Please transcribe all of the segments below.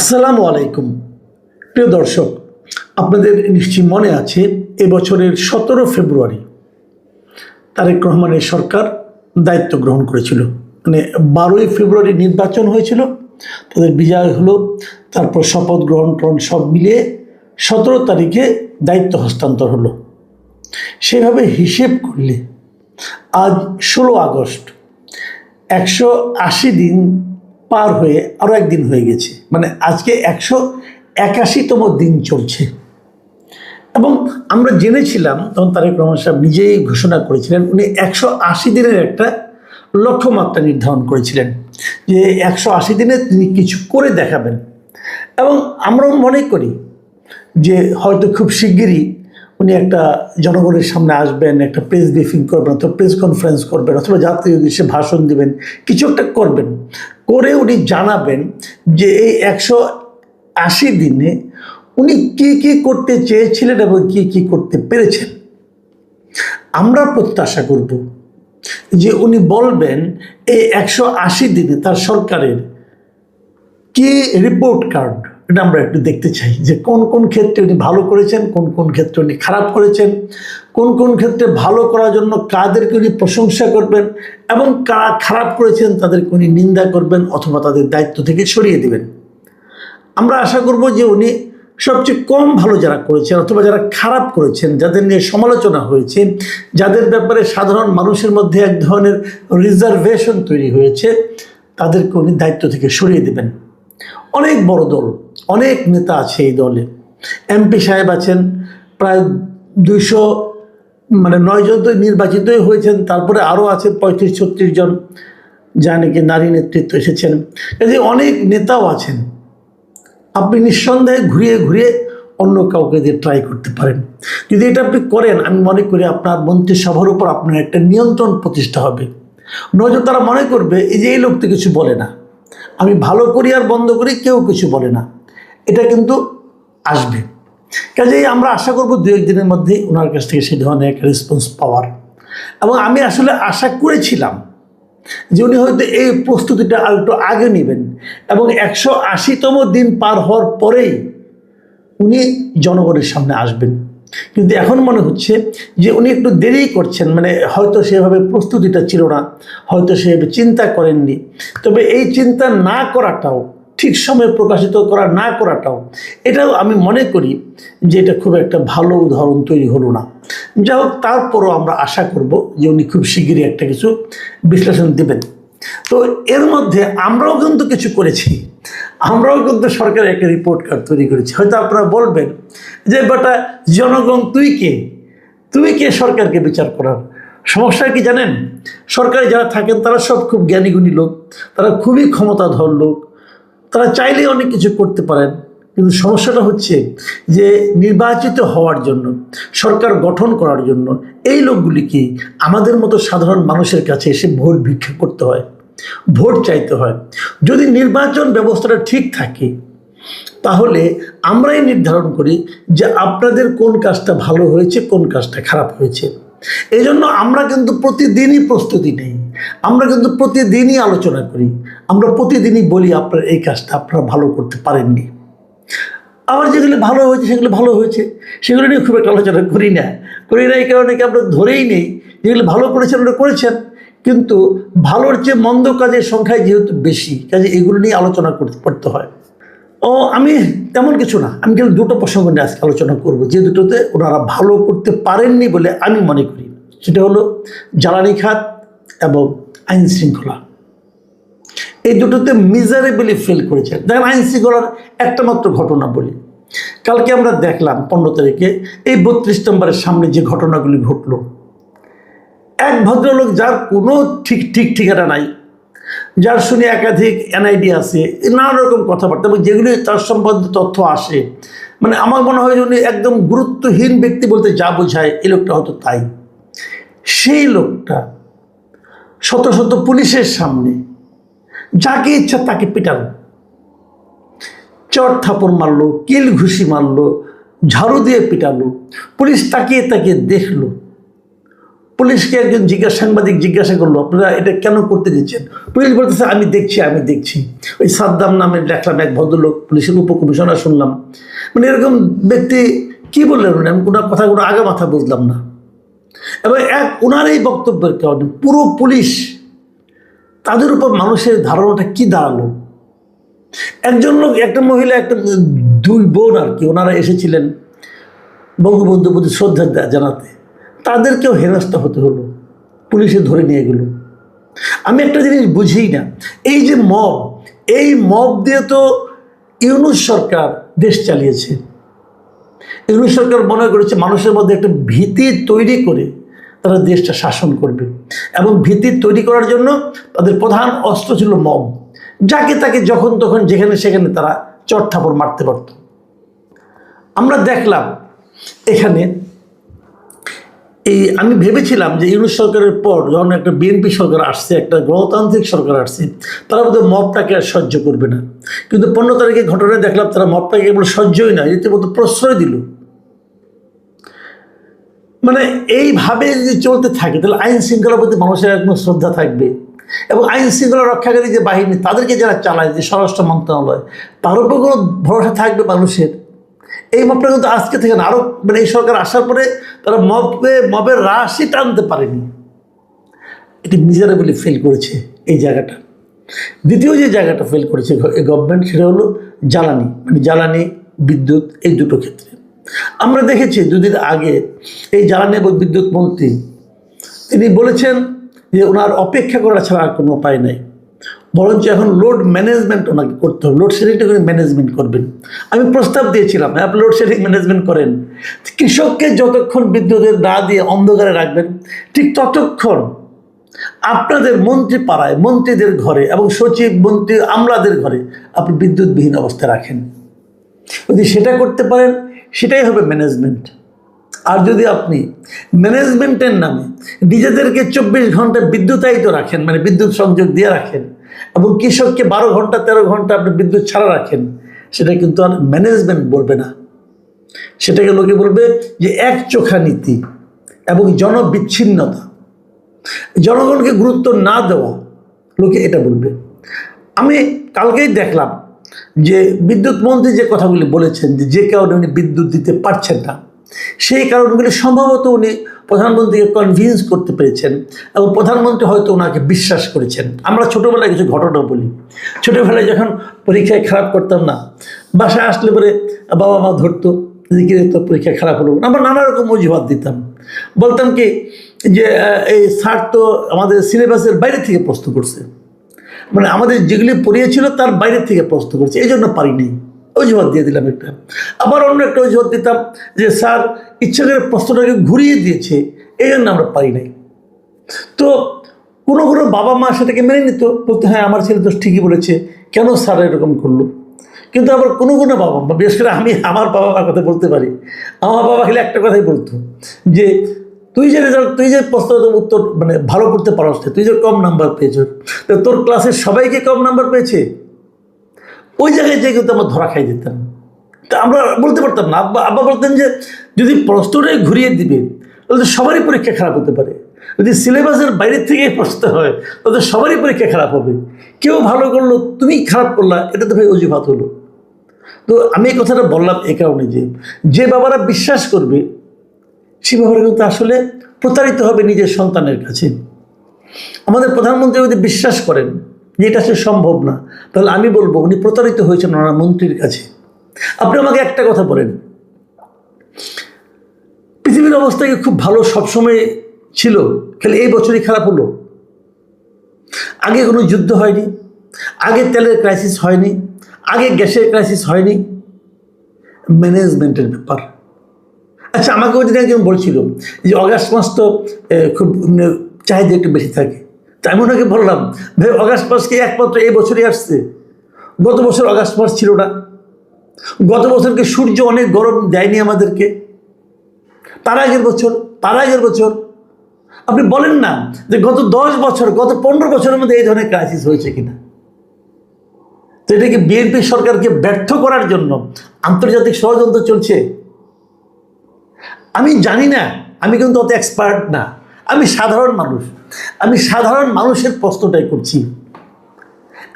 আসসালামু আলাইকুম। প্রিয় দর্শক, আপনাদের নিশ্চয়ই মনে আছে এবছরের 17 ফেব্রুয়ারি তারেক রহমানের সরকার দায়িত্ব গ্রহণ করেছিল। মানে 12ই ফেব্রুয়ারি নির্বাচন হয়েছিল, তাদের বিজয় হলো, তারপর শপথ গ্রহণ সব মিলিয়ে 17 তারিখে দায়িত্ব হস্তান্তর হলো। সেভাবে হিসেব করলে আজ 16 আগস্ট, 180 দিন পার হয়ে আরও একদিন হয়ে গেছে। মানে আজকে 181তম দিন চলছে। এবং আমরা জেনেছিলাম, তখন তারেক রহমান সাহেব নিজেই ঘোষণা করেছিলেন, উনি 180 দিনের একটা লক্ষ্যমাত্রা নির্ধারণ করেছিলেন যে 180 দিনে তিনি কিছু করে দেখাবেন। এবং আমরাও মনে করি যে হয়তো খুব শিগগিরই উনি একটা জনগণের সামনে আসবেন, একটা প্রেস ব্রিফিং করবেন, অথবা প্রেস কনফারেন্স করবেন, অথবা জাতীয় উদ্দেশ্যে ভাষণ দিবেন, কিছু একটা করবেন, করে উনি জানাবেন যে এই 180 দিনে উনি কি কি করতে চেয়েছিলেন এবং কি কি করতে পেরেছেন। আমরা প্রত্যাশা করব যে উনি বলবেন এই 180 দিনে তার সরকারের কি রিপোর্ট কার্ড, এটা আমরা একটু দেখতে চাই যে কোন কোন ক্ষেত্রে উনি ভালো করেছেন, কোন কোন ক্ষেত্রে উনি খারাপ করেছেন, কোন কোন ক্ষেত্রে ভালো করার জন্য কাদেরকে উনি প্রশংসা করবেন এবং কারা খারাপ করেছেন তাদেরকে উনি নিন্দা করবেন অথবা তাদের দায়িত্ব থেকে সরিয়ে দেবেন। আমরা আশা করব যে উনি সবচেয়ে কম ভালো যারা করেছেন অথবা যারা খারাপ করেছেন, যাদের নিয়ে সমালোচনা হয়েছে, যাদের ব্যাপারে সাধারণ মানুষের মধ্যে এক ধরনের রিজার্ভেশন তৈরি হয়েছে, তাদেরকে উনি দায়িত্ব থেকে সরিয়ে দেবেন। অনেক বড় দল, অনেক নেতা আছে এই দলে। এমপি সাহেব আছেন প্রায় 9 জন তো নির্বাচিতই হয়েছেন, তারপরে আরও আছে 35-36 জন যা নাকি নারী নেতৃত্ব এসেছেন। কাজে অনেক নেতাও আছেন। আপনি নিঃসন্দেহে ঘুরিয়ে ঘুরিয়ে অন্য কাউকে দিয়ে ট্রাই করতে পারেন। যদি এটা আপনি করেন, আমি মনে করি আপনার মন্ত্রিসভার উপর আপনার একটা নিয়ন্ত্রণ প্রতিষ্ঠা হবে। নয়তো তারা মনে করবে এই যে এই লোক তো কিছু বলে না, আমি ভালো করি আর বন্ধ করি, কেউ কিছু বলে না, এটা কিন্তু আসবে। কাজেই আমরা আশা করব 2-1 দিনের মধ্যেই ওনার কাছ থেকে সেই ধরনের একটা রেসপন্স পাওয়ার। এবং আমি আসলে আশা করেছিলাম যে উনি হয়তো এই প্রস্তুতিটা আর একটু আগে নেবেন এবং 180তম দিন পার হওয়ার পরেই উনি জনগণের সামনে আসবেন। কিন্তু এখন মনে হচ্ছে যে উনি একটু দেরি করছেন, মানে হয়তো সেভাবে প্রস্তুতিটা ছিল না, হয়তো সেভাবে চিন্তা করেননি। তবে এই চিন্তা না করাটাও, ঠিক সময়ে প্রকাশিত করা না করাটাও, এটাও আমি মনে করি যে এটা খুব একটা ভালো উদাহরণ তৈরি হলো না। যাই হোক, তারপরও আমরা আশা করব যে উনি খুব শিগগিরই একটা কিছু বিশ্লেষণ দেবেন। তো এর মধ্যে আমরাও কিন্তু কিছু করেছি, আমরাও কিন্তু সরকারের একটা রিপোর্ট কার্ড তৈরি করেছি। হয়তো আপনারা বলবেন যে বেটা জনগণ তুই কে সরকারকে বিচার করার? সমস্যা কি জানেন? সরকারে যারা থাকেন তারা সব খুব জ্ঞানীগুণী লোক, তারা খুবই ক্ষমতাধর লোক, তারা চাইলেই অনেক কিছু করতে পারেন। কিন্তু সমস্যাটা হচ্ছে যে নির্বাচিত হওয়ার জন্য, সরকার গঠন করার জন্য এই লোকগুলিকে আমাদের মতো সাধারণ মানুষের কাছে এসে ভোট ভিক্ষা করতে হয়, ভোট চাইতে হয়। যদি নির্বাচন ব্যবস্থাটা ঠিক থাকে তাহলে আমরাই নির্ধারণ করি যে আপনাদের কোন কাজটা ভালো হয়েছে, কোন কাজটা খারাপ হয়েছে। এই জন্য আমরা কিন্তু প্রতিদিনই প্রস্তুতি নেই, আমরা কিন্তু প্রতিদিনই আলোচনা করি, আমরা প্রতিদিনই বলি আপনার এই কাজটা আপনারা ভালো করতে পারেননি। আবার যেগুলো ভালো হয়েছে সেগুলো ভালো হয়েছে, সেগুলো নিয়ে খুব একটা আলোচনা করি না এই কারণে কি আমরা ধরেই নেই যেগুলো ভালো করেছেন ওরা করেছেন। কিন্তু ভালোর চেয়ে মন্দ কাজের সংখ্যায় যেহেতু বেশি, কাজে এগুলো নিয়ে আলোচনা করতে হয়। আমি তেমন কিছু না, আমি কিন্তু দুটো প্রসঙ্গ নিয়ে আজকে আলোচনা করব, যে দুটোতে ওনারা ভালো করতে পারেননি বলে আমি মনে করি। সেটা হলো জ্বালানি খাত এবং আইন শৃঙ্খলা। এই দুটোতে মিজারেবলি ফেল করেছে। দেখেন, আইন শৃঙ্খলার একটা মাত্র ঘটনা বলি। কালকে আমরা দেখলাম 15 তারিখে এই 32 নম্বরের সামনে যে ঘটনাগুলি ঘটলো, এক ভদ্রলোক যার কোনো ঠিকানা নাই, যার শুনে একাধিক এনআইডি আছে, নানা রকম কথাবার্তা এবং যেগুলি তার সম্বন্ধে তথ্য আসে, মানে আমার মনে হয় উনি একদম গুরুত্বহীন ব্যক্তি বলতে যা বোঝায় এই লোকটা হয়তো তাই। সেই লোকটা শত শত পুলিশের সামনে যাকে ইচ্ছা তাকে পিটালো, চট থাপড় মারলো, কিল ঘুষি মারলো, ঝাড়ু দিয়ে পিটালো। পুলিশ তাকিয়ে তাকিয়ে দেখলো, পুলিশকে একজন সাংবাদিক জিজ্ঞাসা করলো, আপনারা এটা কেন করতে দিচ্ছেন? পুলিশ বলতেছে, আমি দেখছি। ওই সাদ্দাম নামে দেখলাম এক ভদ্রলোক, পুলিশের উপকমিশনার শুনলাম, মানে এরকম ব্যক্তি কি বললেন উনি, আমি কোনো কথাগুলো আগে মাথা বুঝলাম না। এবং ওনার এই বক্তব্যের কারণে পুরো পুলিশ, তাদের উপর মানুষের ধারণাটা কি দাঁড়ালো। একজন লোক, একটা মহিলা, একটা দুই বোন আর কি, ওনারা এসেছিলেন বঙ্গবন্ধুর প্রতি শ্রদ্ধা জানাতে, তাদেরকেও হেনস্থা হতে হলো, পুলিশে ধরে নিয়ে গেল। আমি একটা জিনিস বুঝি না, এই যে এই মব দিয়ে তো ইউনূস সরকার দেশ চালিয়েছে। ইউনূস সরকার মনে করেছে মানুষের মধ্যে একটা ভীতি তৈরি করে তারা দেশটা শাসন করবে, এবং ভীতি তৈরি করার জন্য তাদের প্রধান অস্ত্র ছিল মব। যাকে তাকে যখন তখন যেখানে সেখানে তারা চড়থাপড় মারতে পারত। আমরা দেখলাম এখানে আমি ভেবেছিলাম যে ইউনূস সরকারের পর যখন একটা বিএনপি সরকার আসছে, একটা গণতান্ত্রিক সরকার আসছে, তারা বোধহয় মবটাকে আর সহ্য করবে না। কিন্তু 15 তারিখে ঘটনায় দেখলাম তারা মবটাকে কেবল সহ্যই না, রীতিমতো প্রশ্রয় দিল। মানে এইভাবে যদি চলতে থাকে তাহলে আইন শৃঙ্খলার প্রতি মানুষের একদম শ্রদ্ধা থাকবে, এবং আইন শৃঙ্খলা রক্ষাকারী যে বাহিনী, তাদেরকে যারা চালায়, যে স্বরাষ্ট্র মন্ত্রণালয়, তার উপর কোনো ভরসা থাকবে মানুষের। এই মবটা কিন্তু আজকে থেকে না, আরও মানে এই সরকার আসার পরে তারা মবের রাশি টানতে পারেনি। এটি মিজারেবলি ফেল করেছে এই জায়গাটা। দ্বিতীয় যে জায়গাটা ফেল করেছে এই গভর্নমেন্ট, সেটা হলো জ্বালানি, মানে জ্বালানি, বিদ্যুৎ, এই দুটো ক্ষেত্রে। আমরা দেখেছি দুদিন আগে এই জ্বালানি এবং বিদ্যুৎ মন্ত্রী তিনি বলেছেন যে ওনার অপেক্ষা করা ছাড়া আর কোনো উপায় নেই, বরঞ্চ এখন লোড ম্যানেজমেন্ট ওনাকে করতে হবে, লোডশেডিংটা করে ম্যানেজমেন্ট করবেন। আমি প্রস্তাব দিয়েছিলাম, আপনি লোডশেডিং ম্যানেজমেন্ট করেন, কৃষককে যতক্ষণ বিদ্যুতের না দিয়ে অন্ধকারে রাখবেন, ঠিক ততক্ষণ আপনাদের মন্ত্রী পাড়ায়, মন্ত্রীদের ঘরে এবং সচিব, মন্ত্রী, আমলাদের ঘরে আপনি বিদ্যুৎবিহীন অবস্থায় রাখেন। যদি সেটা করতে পারেন, সেটাই হবে ম্যানেজমেন্ট। আর যদি আপনি ম্যানেজমেন্টের নামে নিজেদেরকে 24 ঘন্টা বিদ্যুতায়িত রাখেন, মানে বিদ্যুৎ সংযোগ দিয়ে রাখেন, এবং কৃষককে 12 ঘন্টা 13 ঘন্টা আপনি বিদ্যুৎ ছাড়া রাখেন, সেটা কিন্তু আর ম্যানেজমেন্ট বলবে না, সেটাকে লোকে বলবে যে একচোখা নীতি এবং জনবিচ্ছিন্নতা, জনগণকে গুরুত্ব না দেওয়া, লোকে এটা বলবে। আমি কালকেই দেখলাম যে বিদ্যুৎ মন্ত্রী যে কথাগুলি বলেছেন, যে কারণে উনি বিদ্যুৎ দিতে পারছেন না, সেই কারণগুলি সম্ভবত উনি প্রধানমন্ত্রীকে কনভিন্স করতে পেরেছেন, এবং প্রধানমন্ত্রী হয়তো ওনাকে বিশ্বাস করেছেন। আমরা ছোটোবেলায় কিছু ঘটনা বলি, ছোটোবেলায় যখন পরীক্ষায় খারাপ করতাম না, বাসায় আসলে পরে বাবা মা ধরতো, দিকে তো পরীক্ষায় খারাপ হলো, আমরা নানা রকম অজুহাত দিতাম, বলতাম কি যে এই স্যার তো আমাদের সিলেবাসের বাইরে থেকে প্রশ্ন করছে, মানে আমাদের যেগুলি পড়িয়েছিল তার বাইরে থেকে প্রশ্ন করছে, এই জন্য পারিনি, অজুহাত দিয়ে দিলাম একটা। আবার অন্য একটা অজুহাত দিতাম যে স্যার ইচ্ছা করে প্রশ্নটাকে ঘুরিয়ে দিয়েছে, এই জন্য আমরা পারি নাই। তো কোনো বাবা মা সেটাকে মেনে নিত, বলতে হ্যাঁ আমার ছেলে তো ঠিকই বলেছে, কেন স্যার এরকম করলো। কিন্তু আবার কোনো বাবা মা, বিশেষ করে আমি আমার বাবা মার কথা বলতে পারি, আমার বাবা খালি একটা কথাই বলতো যে তুই যে রেজাল্ট, তুই যে প্রশ্নের উত্তর মানে ভালো করতে পারস, তুই যে কম নাম্বার পেয়েছ, তোর ক্লাসের সবাইকে কম নাম্বার পেয়েছে, ওই জায়গায় যে কিন্তু আমরা ধরা খাই দিতাম। তা আমরা বলতে পারতাম না, আব্বা বলতেন যে যদি প্রশ্নটাই ঘুরিয়ে দিবে তাহলে সবারই পরীক্ষা খারাপ হতে পারে, যদি সিলেবাসের বাইরের থেকে প্রশ্ন হয় তাহলে সবারই পরীক্ষা খারাপ হবে, কেউ ভালো করলো তুমি খারাপ করলা, এটা তো ভাই অজুহাত হলো। তো আমি এই কথাটা বললাম এই কারণে যে বাবারা বিশ্বাস করবে, সে বাবারা কিন্তু আসলে প্রতারিত হবে নিজের সন্তানের কাছে। আমাদের প্রধানমন্ত্রী যদি বিশ্বাস করেন যে এটা সে সম্ভব না, তাহলে আমি বলবো উনি প্রতারিত হয়েছেন ওনার মন্ত্রীর কাছে। আপনি আমাকে একটা কথা বলেন, পৃথিবীর অবস্থা কি খুব ভালো সবসময় ছিল, খালি এই বছরই খারাপ হলো? আগে কোনো যুদ্ধ হয়নি, আগে তেলের ক্রাইসিস হয়নি, আগে গ্যাসের ক্রাইসিস হয়নি, ম্যানেজমেন্টের ব্যাপার। আচ্ছা, আমাকে ওই দিন একজন বলছিল যে অগাস্ট মাস তো খুব চাহিদা একটু বেশি থাকে, তাই আমি ওনাকে বললাম ভাই অগাস্ট মাস কি একমাত্র এই বছরই আসছে? গত বছর অগাস্ট মাস ছিল না? গত বছরকে সূর্য অনেক গরম দেয়নি আমাদেরকে? তার আগের বছর আপনি বলেন না যে গত 10 বছর, গত 15 বছরের মধ্যে এই ধরনের ক্রাইসিস হয়েছে কিনা? তো এটা কি বিএনপি সরকারকে ব্যর্থ করার জন্য আন্তর্জাতিক ষড়যন্ত্র চলছে? আমি জানি না, আমি কিন্তু অত এক্সপার্ট না, আমি সাধারণ মানুষ, আমি সাধারণ মানুষের প্রশ্নটাই করছি।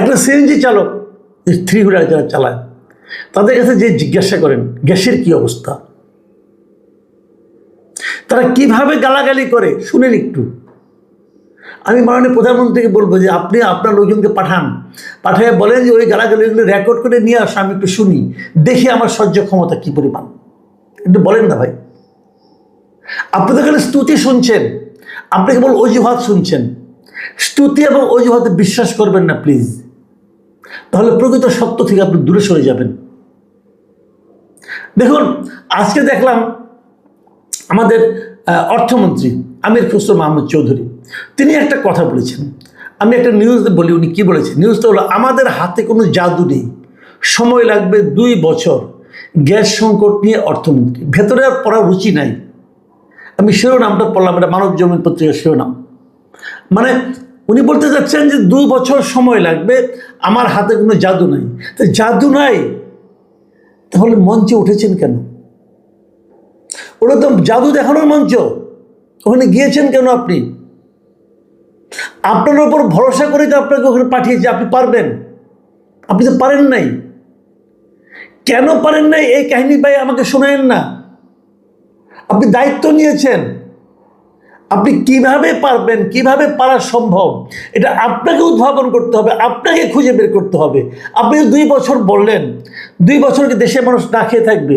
একটা সিএনজি চালক, থ্রি হুইলার যারা চালায়, তাদের কাছে যে জিজ্ঞাসা করেন গ্যাসের কি অবস্থা, তারা কিভাবে গালাগালি করে শুনেন একটু। আমি মাননীয় প্রধানমন্ত্রীকে বলবো যে আপনি আপনার লোকজনকে পাঠিয়ে বলেন যে ওই গালাগালিগুলো রেকর্ড করে নিয়ে আসো, আমি একটু শুনি, দেখি আমার সহ্য ক্ষমতা কি পরিমাণ। একটু বলেন না ভাই, আপনি তো খালি স্তুতি শুনছেন, আপনি কেবল অজুহাত শুনছেন। স্তুতি এবং অজুহাতে বিশ্বাস করবেন না প্লিজ, তাহলে প্রকৃত সত্য থেকে আপনি দূরে সরে যাবেন। দেখুন, আজকে দেখলাম আমাদের অর্থমন্ত্রী আমির খসরু মাহমুদ চৌধুরী, তিনি একটা কথা বলেছেন। আমি একটা নিউজ বলি, উনি কী বলেছেন। নিউজটা হলো, আমাদের হাতে কোনো জাদু নেই, সময় লাগবে 2 বছর। গ্যাস সংকট নিয়ে অর্থমন্ত্রী, ভেতরে আর পড়ার রুচি নাই। আমি শিরোনামটা পড়লাম, এটা মানব জমিন পত্রিকার শিরোনাম। মানে উনি বলতে চাচ্ছেন যে 2 বছর সময় লাগবে, আমার হাতে কোনো জাদু নাই। তো জাদু নাই, তাহলে মঞ্চে উঠেছেন কেন? ওটা তো জাদু দেখানোর মঞ্চ, ওখানে গিয়েছেন কেন আপনি? আপনার উপর ভরসা করে তো আপনাকে ওখানে পাঠিয়েছে, আপনি পারবেন, আপনি তো পারেন নাই। কেন পারেন নাই এই কাহিনী ভাই আমাকে শোনায়েন না। আপনি দায়িত্ব নিয়েছেন, আপনি কিভাবে পারবেন, কিভাবে পারা সম্ভব, এটা আপনাকে উদ্ভাবন করতে হবে, আপনাকে খুঁজে বের করতে হবে। আপনি 2 বছর বললেন, 2 বছরকে দেশের মানুষ না খেয়ে থাকবে,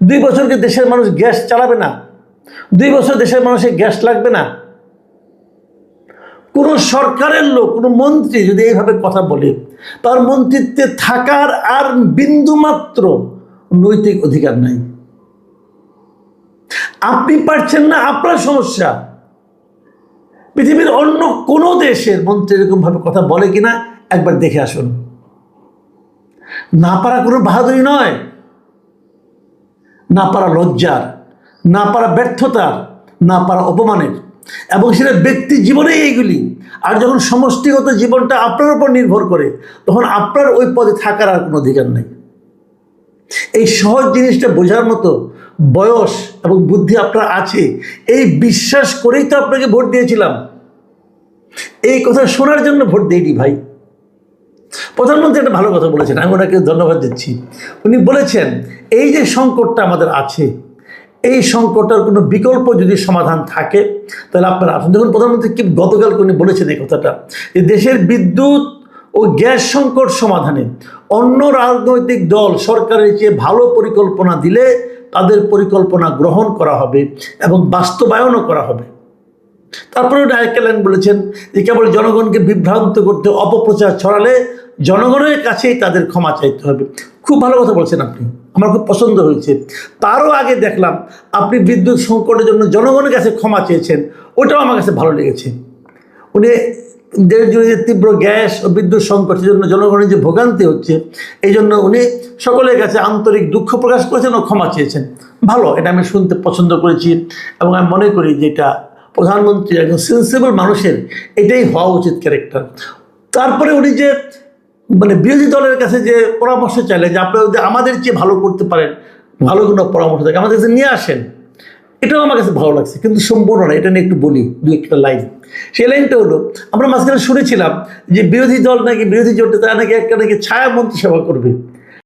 2 বছরকে দেশের মানুষ গ্যাস চালাবে না, 2 বছর দেশের মানুষের গ্যাস লাগবে না। কোনো সরকারের লোক, কোনো মন্ত্রী যদি এইভাবে কথা বলে, তার মন্ত্রিত্বে থাকার আর বিন্দুমাত্র নৈতিক অধিকার নাই। আপনি পারছেন না, আপনার সমস্যা। পৃথিবীর অন্য কোনো দেশের মন্ত্রী এরকমভাবে কথা বলে কিনা একবার দেখে আসুন। না পারা কোনো বাহাদুরি নয়, না পারা লজ্জার, না পারা ব্যর্থতার, না পারা অপমানের, এবং সেটা ব্যক্তি জীবনেই এইগুলি। আর যখন সমষ্টিগত জীবনটা আপনার উপর নির্ভর করে, তখন আপনার ওই পদে থাকার আর কোনো অধিকার নেই। এই সহজ জিনিসটা বোঝার মতো বয়স এবং বুদ্ধি আপনার আছে, এই বিশ্বাস করেই তো আপনাকে ভোট দিয়েছিলাম। এই কথা শোনার জন্য ভোট দিইনি ভাই। প্রধানমন্ত্রী একটা ভালো কথা বলেছেন, আমি ওনাকে ধন্যবাদ দিচ্ছি। উনি বলেছেন এই যে সংকটটা আমাদের আছে, এই সংকটটার কোনো বিকল্প যদি সমাধান থাকে তাহলে আপনারা আসুন। দেখুন প্রধানমন্ত্রী কি গতকালকে উনি বলেছেন এই কথাটা, যে দেশের বিদ্যুৎ ও গ্যাস সংকট সমাধানে অন্য রাজনৈতিক দল সরকারের চেয়ে ভালো পরিকল্পনা দিলে তাদের পরিকল্পনা গ্রহণ করা হবে এবং বাস্তবায়নও করা হবে। তারপরে আরেকটা লাইন বলেছেন যে কেবল জনগণকে বিভ্রান্ত করতে, অপপ্রচার ছড়ালে জনগণের কাছেই তাদের ক্ষমা চাইতে হবে। খুব ভালো কথা বলছেন আপনি, আমার খুব পছন্দ হয়েছে। তারও আগে দেখলাম আপনি বিদ্যুৎ সংকটের জন্য জনগণের কাছে ক্ষমা চেয়েছেন, ওটাও আমার কাছে ভালো লেগেছে। উনি দেশ জুড়ে যে তীব্র গ্যাস ও বিদ্যুৎ সংকটের জন্য জনগণের যে ভোগান্তি হচ্ছে, এই জন্য উনি সকলের কাছে আন্তরিক দুঃখ প্রকাশ করেছেন ও ক্ষমা চেয়েছেন। ভালো, এটা আমি শুনতে পছন্দ করেছি এবং আমি মনে করি যে এটা প্রধানমন্ত্রী একজন সেন্সিবল মানুষের এটাই হওয়া উচিত ক্যারেক্টার। তারপরে উনি যে মানে বিরোধী দলের কাছে যে পরামর্শ চাইলেন যে আপনারা যদি আমাদের চেয়ে ভালো করতে পারেন, ভালো কোনো পরামর্শ থাকে আমাদের কাছে নিয়ে আসেন, এটাও আমার কাছে ভালো লাগছে। কিন্তু সম্পূর্ণ না, এটা নিয়ে একটু বলি 2-1টা লাইন। সেই লাইনটা হলো, আমরা মাঝখানে শুনেছিলাম যে বিরোধী দল নাকি, বিরোধী জোটে তারা নাকি একটা নাকি ছায়া মন্ত্রিসভা করবে।